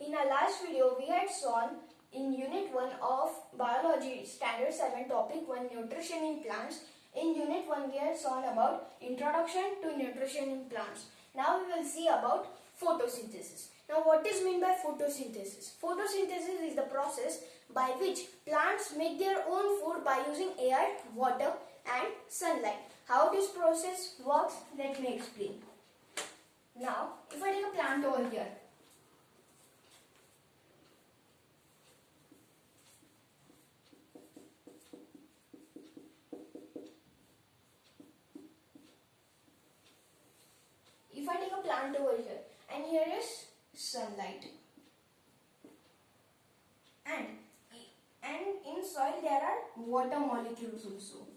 In our last video, we had shown in Unit 1 of Biology, Standard 7, Topic 1, Nutrition in Plants. In Unit 1, we had shown about Introduction to Nutrition in Plants. Now we will see about photosynthesis. Now what is meant by photosynthesis? Photosynthesis is the process by which plants make their own food by using air, water and sunlight. How this process works, let me explain. Now, if I take a plant over here, and here is sunlight, and in soil there are water molecules also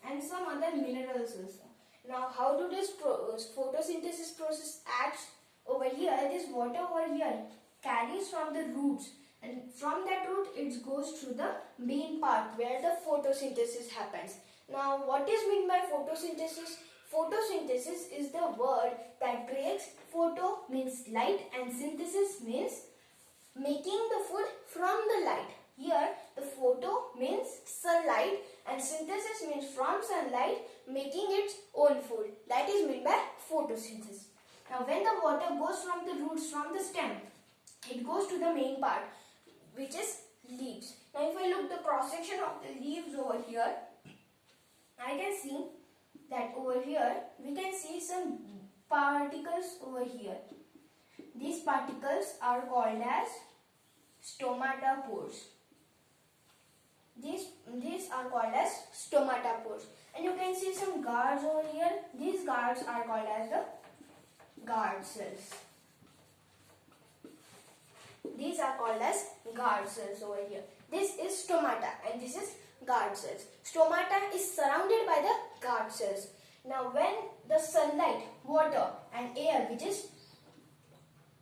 and some other minerals also. Now how do this photosynthesis process acts? Over here, this water over here carries from the roots, and from that root it goes to the main part where the photosynthesis happens. Now what is meant by photosynthesis? Photosynthesis is the word that breaks. Photo means light and synthesis means making the food from the light. Here the photo means sunlight and synthesis means from sunlight making its own food. That is meant by photosynthesis. Now when the water goes from the roots, from the stem, it goes to the main part which is leaves. Now if I look the cross section of the leaves over here, I can see that over here we can see some particles over here. These particles are called as stomatopores. These are called as stomatopores. And you can see some guards over here. These guards are called as the guard cells. These are called as guard cells over here. This is stomata and this is guard cells. Stomata is surrounded by the guard cells. Now when the sunlight, water and air, which is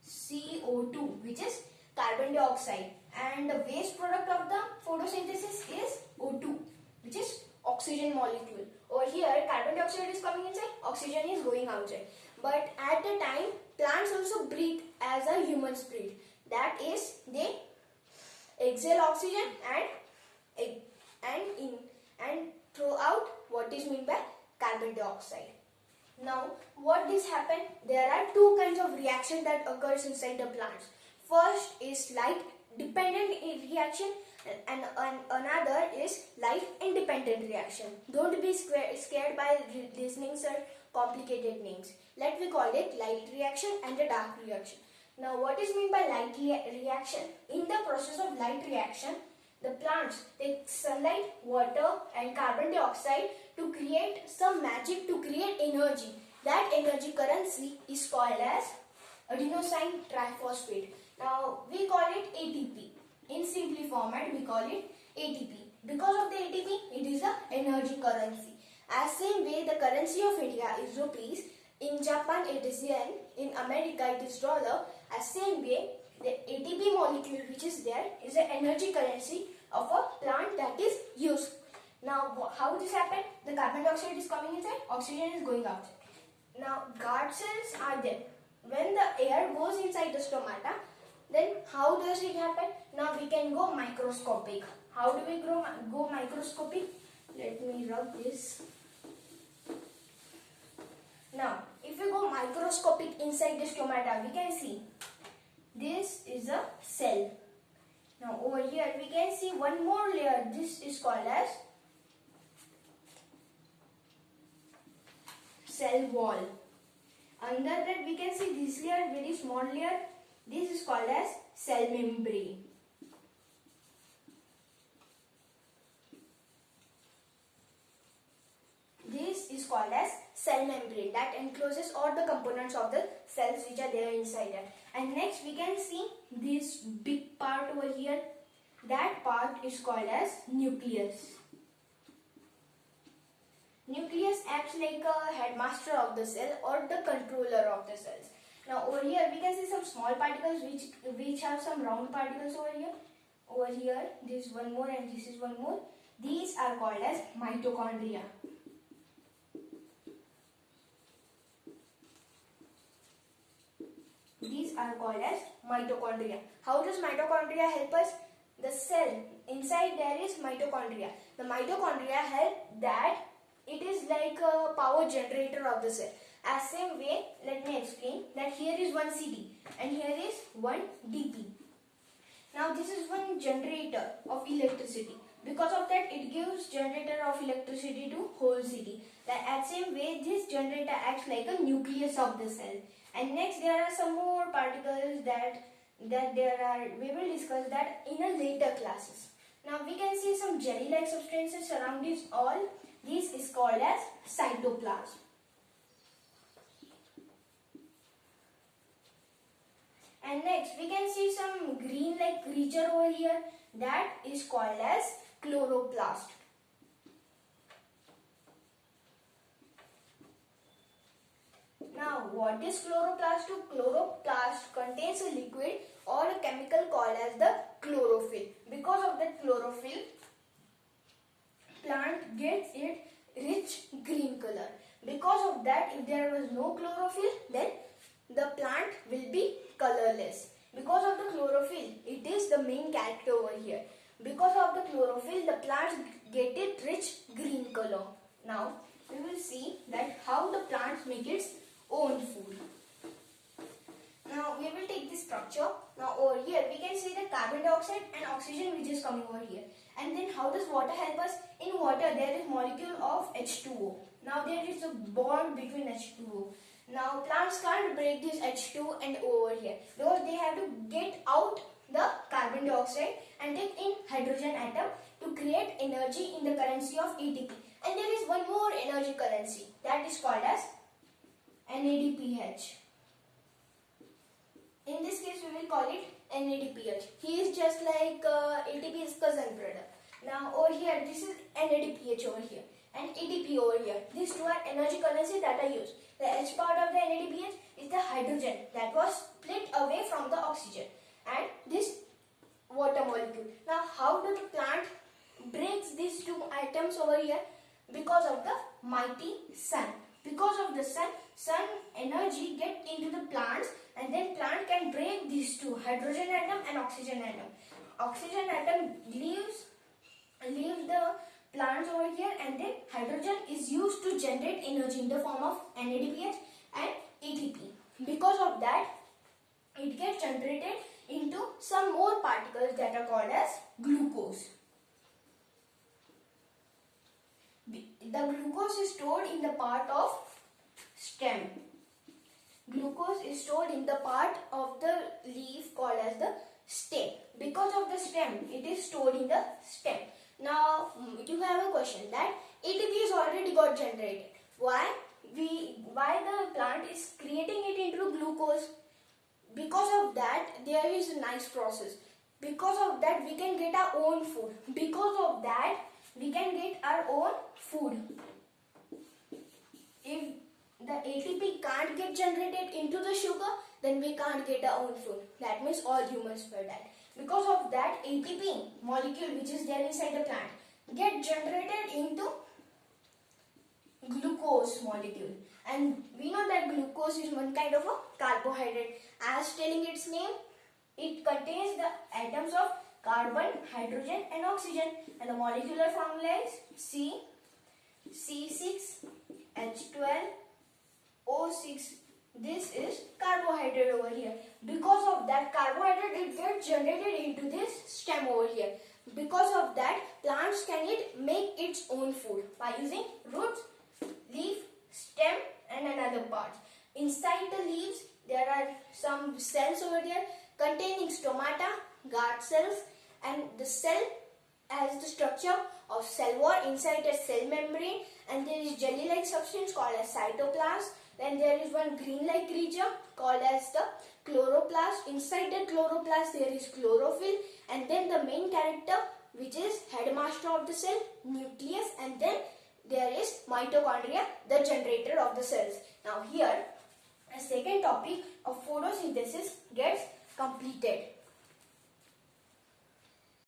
CO2, which is carbon dioxide, and the waste product of the photosynthesis is O2, which is oxygen molecule. Over here carbon dioxide is coming inside, oxygen is going outside. But at the time plants also breathe as a humans breathe. That is, they exhale oxygen and throw out what is meant by carbon dioxide. Now what this happen? There are two kinds of reaction that occurs inside the plants. First is light dependent reaction and another is light independent reaction. Don't be scared by listening such complicated names. Let me call it light reaction and the dark reaction. Now what is meant by light reaction? In the process of light reaction, the plants take sunlight, water and carbon dioxide to create some magic, to create energy. That energy currency is called as adenosine triphosphate. Now we call it ATP. In simple format we call it ATP. Because of the ATP, it is the energy currency. As same way the currency of India is rupees, in Japan it is yen, in America it is dollar. As same way the ATP molecule which is there is the energy currency of a plant that is used. Now how this happen? The carbon dioxide is coming inside, oxygen is going outside. Now guard cells are there. When the air goes inside the stomata, then how does it happen? Now we can go microscopic. How do we go microscopic? Let me rub this. Now if we go microscopic inside the stomata, we can see this is a cell. Now over here we can see one more layer. This is called as cell wall. Under that we can see this layer, very small layer. This is called as cell membrane. This is called as cell membrane that encloses all the components of the cells which are there inside it. And next we can see this big part over here. That part is called as nucleus. Nucleus acts like a headmaster of the cell or the controller of the cells. Now over here we can see some small particles which have some round particles over here. Over here this is one more and this is one more. These are called as mitochondria. are called as mitochondria. How does mitochondria help us? The cell, inside there is mitochondria. The mitochondria help that it is like a power generator of the cell. As same way, let me explain that here is one CD and here is one DP. Now this is one generator of electricity. Because of that, it gives generator of electricity to whole city. At same way, this generator acts like a nucleus of the cell. And next, there are some more particles that we will discuss that in a later classes. Now we can see some jelly-like substances surrounding all. This is called as cytoplasm. And next, we can see some green-like creature over here that is called as chloroplast. Now, what is chloroplast? Chloroplast contains a liquid or a chemical called as the chlorophyll. Because of that chlorophyll, plant gets its rich green color. Because of that, if there was no chlorophyll, then the plant will be colorless. Because of the chlorophyll, it is the main character over here. Because of the chlorophyll, the plants get it rich green color. Now, we will see that how the plants make its own food. Now, we will take this structure. Now, over here, we can see the carbon dioxide and oxygen which is coming over here. And then, how does water help us? In water, there is molecule of H2O. Now, there is a bond between H2O. Now, plants can't break this H2 and O over here because they have to get out the carbon dioxide and take in hydrogen atom to create energy in the currency of ATP. And there is one more energy currency that is called as NADPH. In this case, we will call it NADPH. He is just like ATP's cousin brother. Now, over here, this is NADPH over here and ATP over here. These two are energy currency that are used. The H part of the NADPH is the hydrogen that was split away from the oxygen and this water molecule. Now, how does the plant breaks these two items over here? Because of the mighty sun. Because of the sun energy get into the plants and then plant can break these two, hydrogen atom and oxygen atom. Oxygen atom leaves the plants over here and then hydrogen is used to generate energy in the form of NADPH and ATP. Because of that, it gets generated into some more particles that are called as glucose. The glucose is stored in the part of stem. Glucose is stored in the part of the leaf called as the stem. Because of the stem, it is stored in the stem. Now, you have a question that ATP is already got generated. Why the plant is creating it into glucose? Because of that, there is a nice process. Because of that, we can get our own food. Because of that, we can get our own food. If the ATP can't get generated into the sugar, then we can't get our own food. That means all humans will die. Because of that, ATP molecule which is there inside the plant get generated into glucose molecule. And we know that glucose is one kind of a carbohydrate. As telling its name, it contains the atoms of carbon, hydrogen and oxygen. And the molecular formula is C6H12O6. This is carbohydrate over here. Because of that carbohydrate, it gets generated into this stem over here. Because of that, plants can make its own food by using roots, leaf, stem and another parts. Inside the leaves, there are some cells over there containing stomata, guard cells, and the cell has the structure of cell wall inside a cell membrane, and there is jelly-like substance called as cytoplasm. Then there is one green-like creature called as the chloroplast. Inside the chloroplast there is chlorophyll, and then the main character which is headmaster of the cell, nucleus, and then there is mitochondria, the generator of the cells. Now here, a second topic of photosynthesis gets completed.